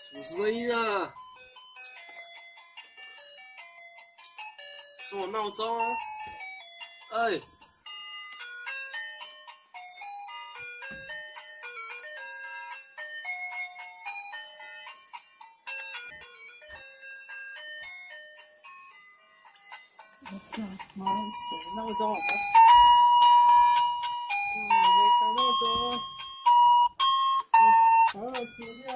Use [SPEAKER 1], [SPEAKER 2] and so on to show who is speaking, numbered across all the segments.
[SPEAKER 1] 什么声音啊？是我闹钟。哎。妈的，谁闹钟？没开闹钟。停掉。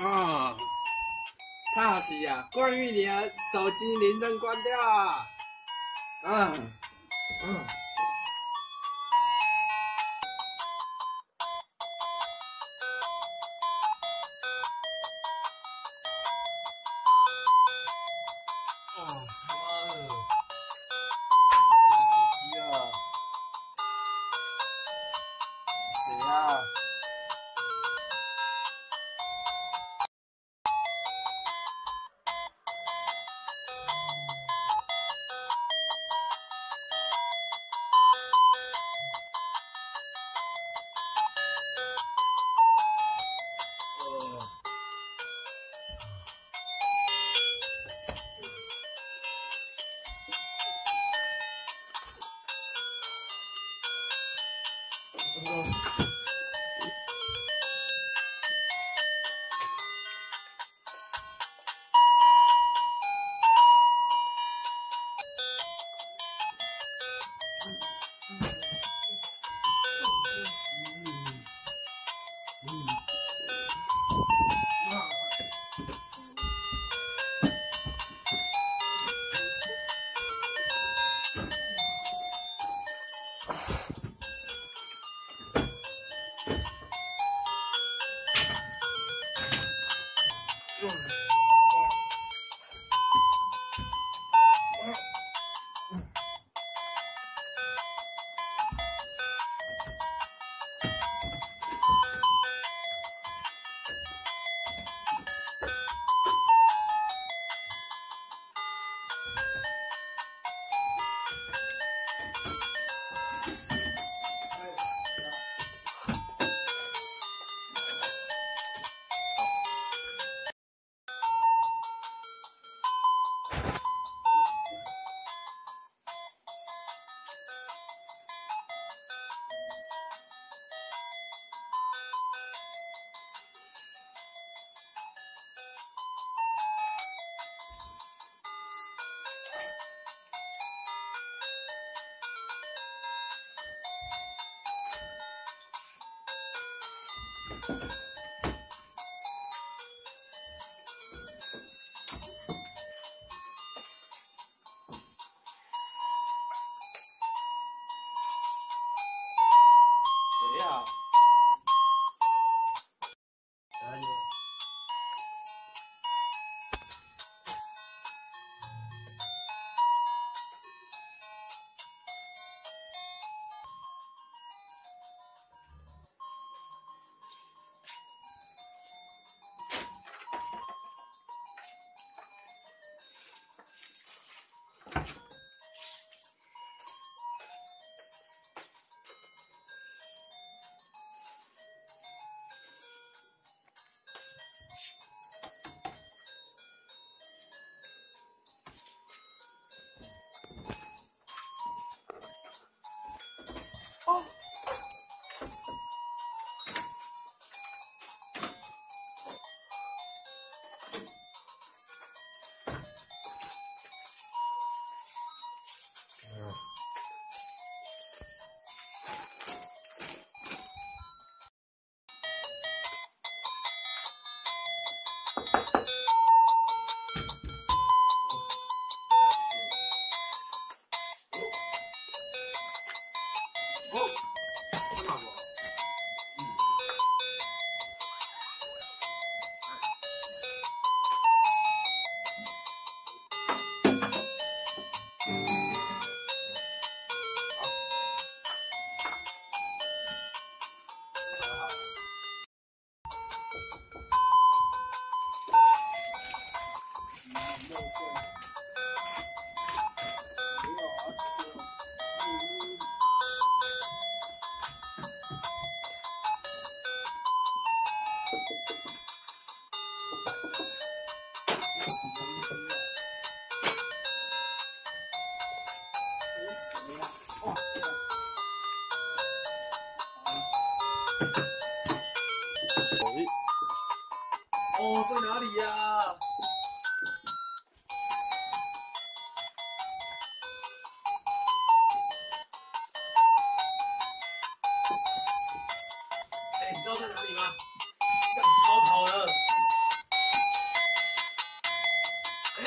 [SPEAKER 1] 啊！吵死呀！关于你的手机铃声关掉啊！他妈的！谁的手机啊？谁啊？谁呀？哪里？哦。没了。哇！
[SPEAKER 2] 哦，在哪里呀？哎，你知道在哪里吗？干，超吵的。哎。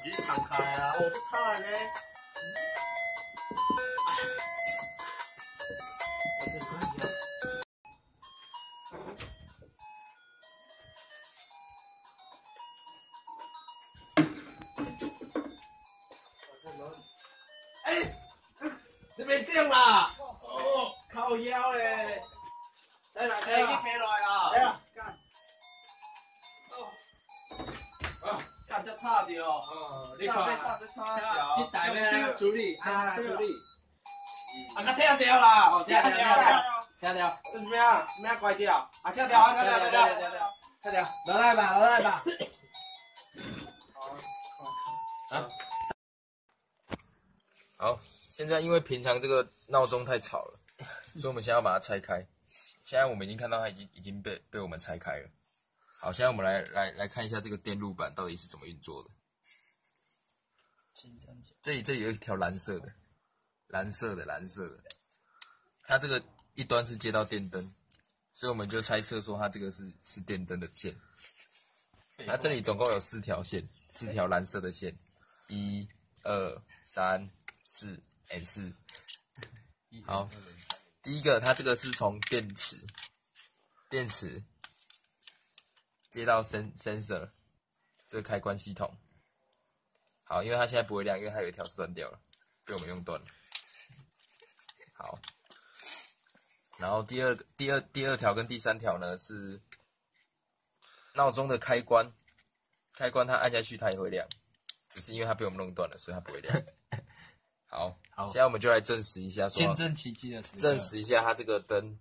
[SPEAKER 2] 你敞开啊！我都差了呢。我是可以啊。哎，这边这样啦！哦，靠腰嘞！来来，哎，你别来啊！
[SPEAKER 1] 来啊！干！
[SPEAKER 2] 干这差掉！
[SPEAKER 1] 你看，这台要处理，处理。
[SPEAKER 2] 啊，他跳掉啦！
[SPEAKER 1] 哦，跳掉。
[SPEAKER 2] 为什么呀？什么呀？关掉！啊，跳掉！
[SPEAKER 1] 跳掉！来吧。
[SPEAKER 3] 好，现在因为平常这个闹钟太吵了，所以我们现在要把它拆开。现在我们已经看到它已经被我们拆开了。好，现在我们来看一下这个电路板到底是怎么运作的。这里有一条蓝色的，它这个一端是接到电灯，所以我们就猜测说它这个是电灯的线。它这里总共有4条线，4条蓝色的线，1、2、3、4 ，4。好，第一个它这个是从电池接到 sensor 这个开关系统。好，因为它现在不会亮，因为它有一条是断掉了，被我们用断了。好，然后第二条跟第3条呢是闹钟的开关它按下去它也会亮，只是因为它被我们弄断了，所以它不会亮。好，现在我们就来证实一下说，
[SPEAKER 1] 见证奇迹的时刻，
[SPEAKER 3] 证实一下它这个灯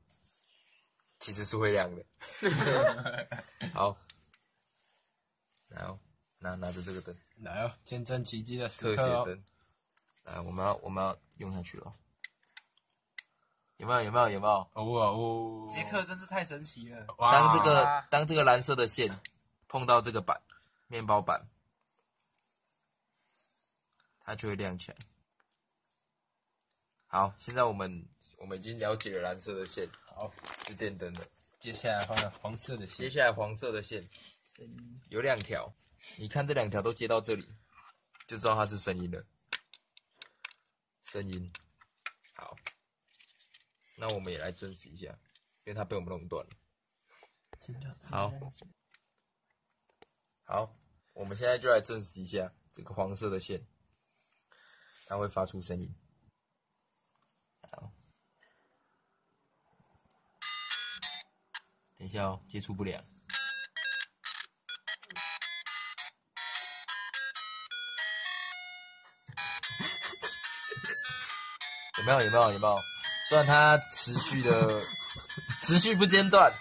[SPEAKER 3] 其实是会亮的。好，然后拿着这个灯，
[SPEAKER 1] 来哦，见证奇迹的时
[SPEAKER 3] 特
[SPEAKER 1] 刻哦。
[SPEAKER 3] 写灯，来，我们要用下去了。有没有？
[SPEAKER 1] 哦，
[SPEAKER 4] 杰克真是太神奇了！
[SPEAKER 3] 当这个蓝色的线碰到这个面包板，它就会亮起来。好，现在我们已经了解了蓝色的线，
[SPEAKER 1] 好，
[SPEAKER 3] 是电灯的。
[SPEAKER 1] 接下来换黄色的线，
[SPEAKER 3] 接下来黄色的线有2条，你看这2条都接到这里，就知道它是声音了。声音，好，那我们也来证实一下，因为它被我们弄断了。好，我们现在就来证实一下这个黄色的线，它会发出声音。好，等一下哦，接触不良。有没有？虽然它持续不间断。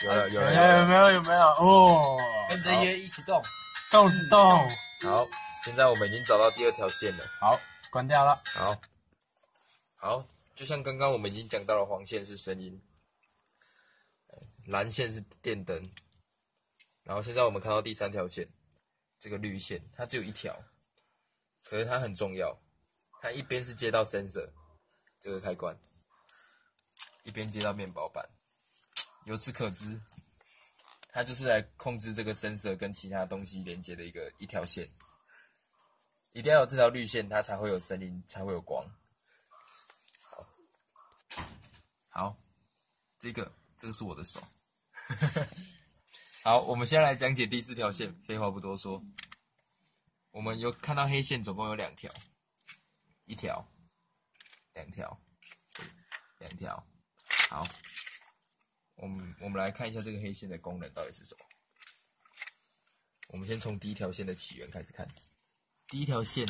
[SPEAKER 1] 有没有？哦，
[SPEAKER 4] 跟着乐一起动，
[SPEAKER 1] 动子动。
[SPEAKER 3] 好，现在我们已经找到第2条线了。
[SPEAKER 1] 好，关掉了。
[SPEAKER 3] 好，就像刚刚我们已经讲到了，黄线是声音，蓝线是电灯，然后现在我们看到第3条线，这个绿线，它只有1条，可是它很重要，它一边是接到 sensor 这个开关，一边接到面包板。由此可知，它就是来控制这个 sensor 跟其他东西连接的一条线。一定要有这条绿线，它才会有声音，才会有光。好，这个是我的手。好，我们先来讲解第4条线。废话不多说，我们有看到黑线总共有2条，1条、2条、2条。好，我们来看一下这个黑线的功能到底是什么。我们先从第1条线的起源开始看。第1条线，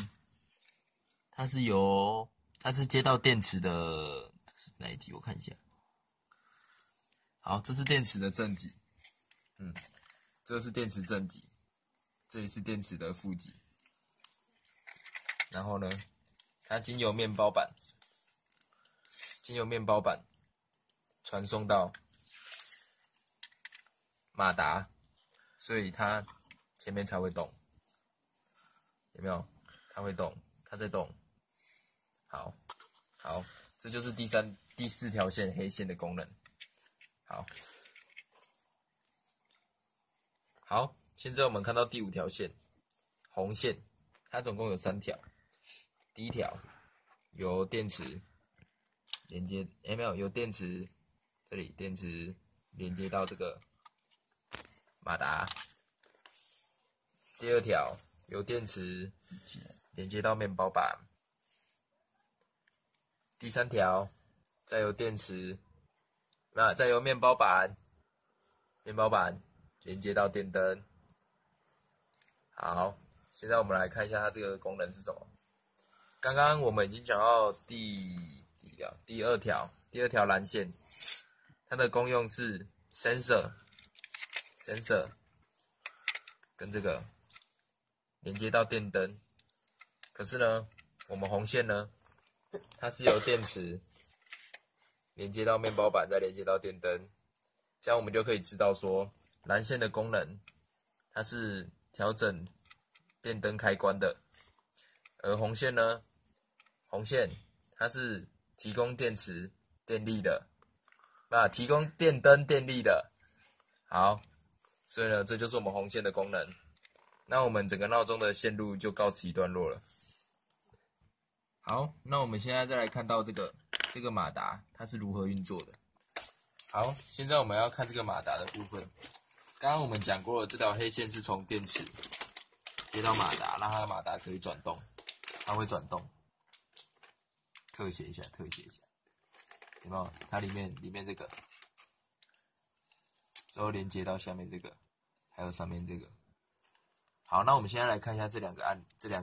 [SPEAKER 3] 它是接到电池的，这是哪一极？我看一下。好，这是电池的正极，这是电池正极，这里是电池的负极。然后呢，它经由面包板传送到马达，所以它前面才会动，有没有？它会动，它在动。好，这就是第四条线黑线的功能。好，现在我们看到第五条线红线，它总共有3条。第一条由电池连接，没有，由电池这里电池连接到这个马达。第二条由电池连接到面包板。第三条再由面包板连接到电灯。好，现在我们来看一下它这个功能是什么。刚刚我们已经讲到第二条蓝线，它的功用是 sensor 跟这个连接到电灯。可是呢，我们红线呢，它是由电池连接到面包板，再连接到电灯。这样我们就可以知道说，蓝线的功能它是调整电灯开关的，而红线呢，它是提供电池电力的，提供电灯电力的。好，所以呢，这就是我们红线的功能。那我们整个闹钟的线路就告辞一段落了。好，那我们现在再来看到这个马达它是如何运作的。好，现在我们要看这个马达的部分。刚刚我们讲过了，这条黑线是从电池接到马达，让它的马达可以转动，它会转动。特写一下，有没有？它里面这个，之后连接到下面这个，还有上面这个。好，那我们现在来看一下这两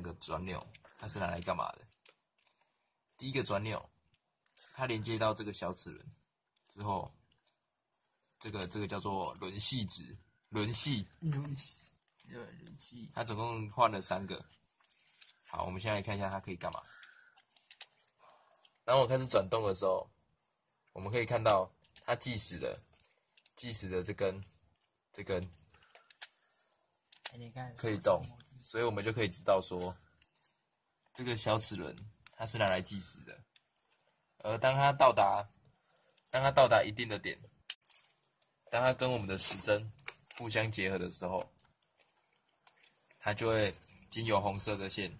[SPEAKER 3] 个转钮，它是拿来干嘛的？第一个转钮，它连接到这个小齿轮之后，这个叫做轮系值，轮系，它总共换了3个。好，我们现在来看一下它可以干嘛。当我开始转动的时候，我们可以看到它计时的这根可以动，所以我们就可以知道说，这个小齿轮它是拿来计时的。而当它到达一定的点，当它跟我们的时针互相结合的时候，它就会经由红色的线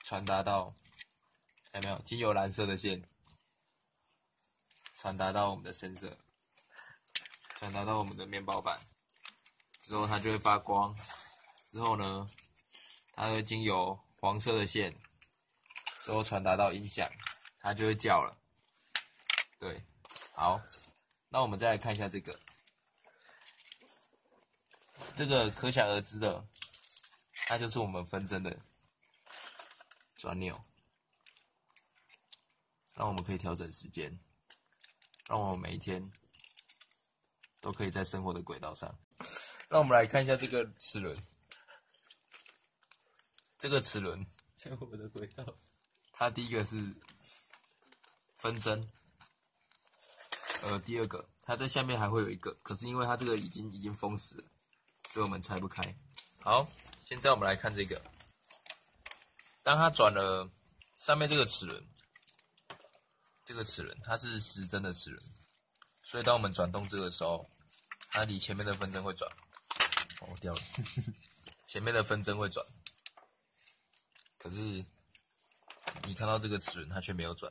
[SPEAKER 3] 传达到，有没有？经由蓝色的线传达到我们的sensor，传达到我们的面包板，之后它就会发光。之后呢，它会经由黄色的线，之后传达到音响，它就会叫了。对，好，那我们再来看一下这个可想而知的，它就是我们分针的转钮，让我们可以调整时间，让我们每一天都可以在生活的轨道上。让我们来看一下这个齿轮，
[SPEAKER 4] 生活的轨道上，
[SPEAKER 3] 它第一个是分针，第二个它在下面还会有一个，可是因为它这个已经封死了，所以我们拆不开。好，现在我们来看这个，当它转了上面这个齿轮，它是时针的齿轮，所以当我们转动这个的时候，它离前面的分针会转。哦，掉了，前面的分针会转，可是你看到这个齿轮它却没有转，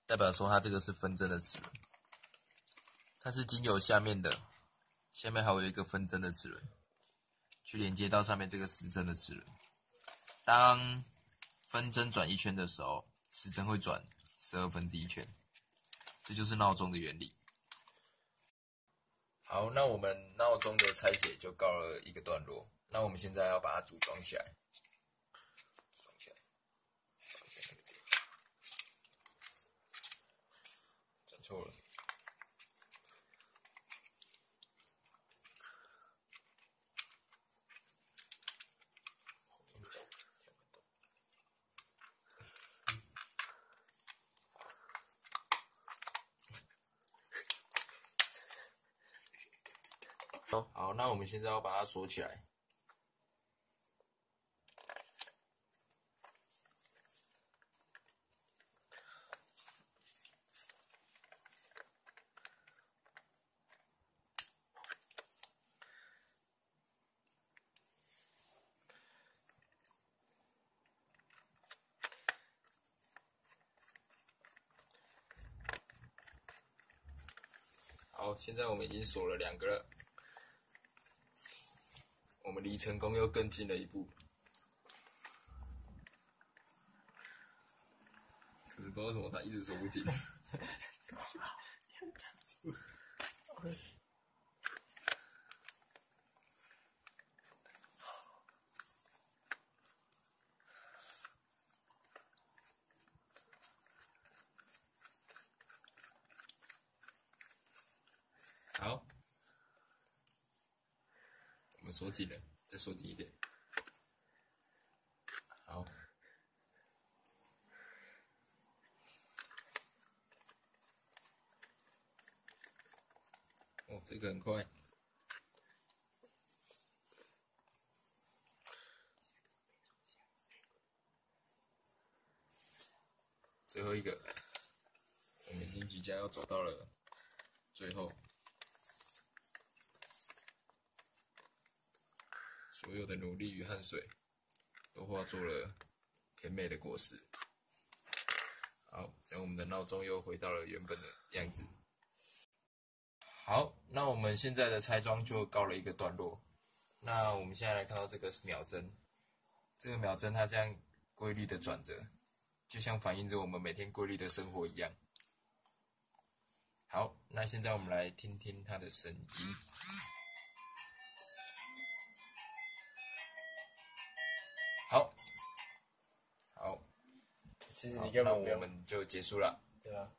[SPEAKER 3] 代表说它这个是分针的齿轮，它是经由下面还有一个分针的齿轮，去连接到上面这个时针的齿轮。当分针转1圈的时候，时针会转1/12圈，这就是闹钟的原理。好，那我们闹钟的拆解就告了一个段落。那我们现在要把它组装起来，转错了。好，那我们现在要把它锁起来。好，现在我们已经锁了2个了。我们离成功又更近了一步，可是不知道为什么它一直锁不紧。好，我们锁紧了，再锁紧一点。好。哦，这个很快。最后一个，我们已经即将要走到了最后。所有的努力与汗水，都化作了甜美的果实。好，这样我们的闹钟又回到了原本的样子。好，那我们现在的拆装就告了一个段落。那我们现在来看到这个秒针，这个秒针它这样规律的转着，就像反映着我们每天规律的生活一样。好，那现在我们来听听它的声音。好，
[SPEAKER 1] 其实你根
[SPEAKER 3] 那
[SPEAKER 1] 本不用，
[SPEAKER 3] 我们就结束了。
[SPEAKER 1] 对吧？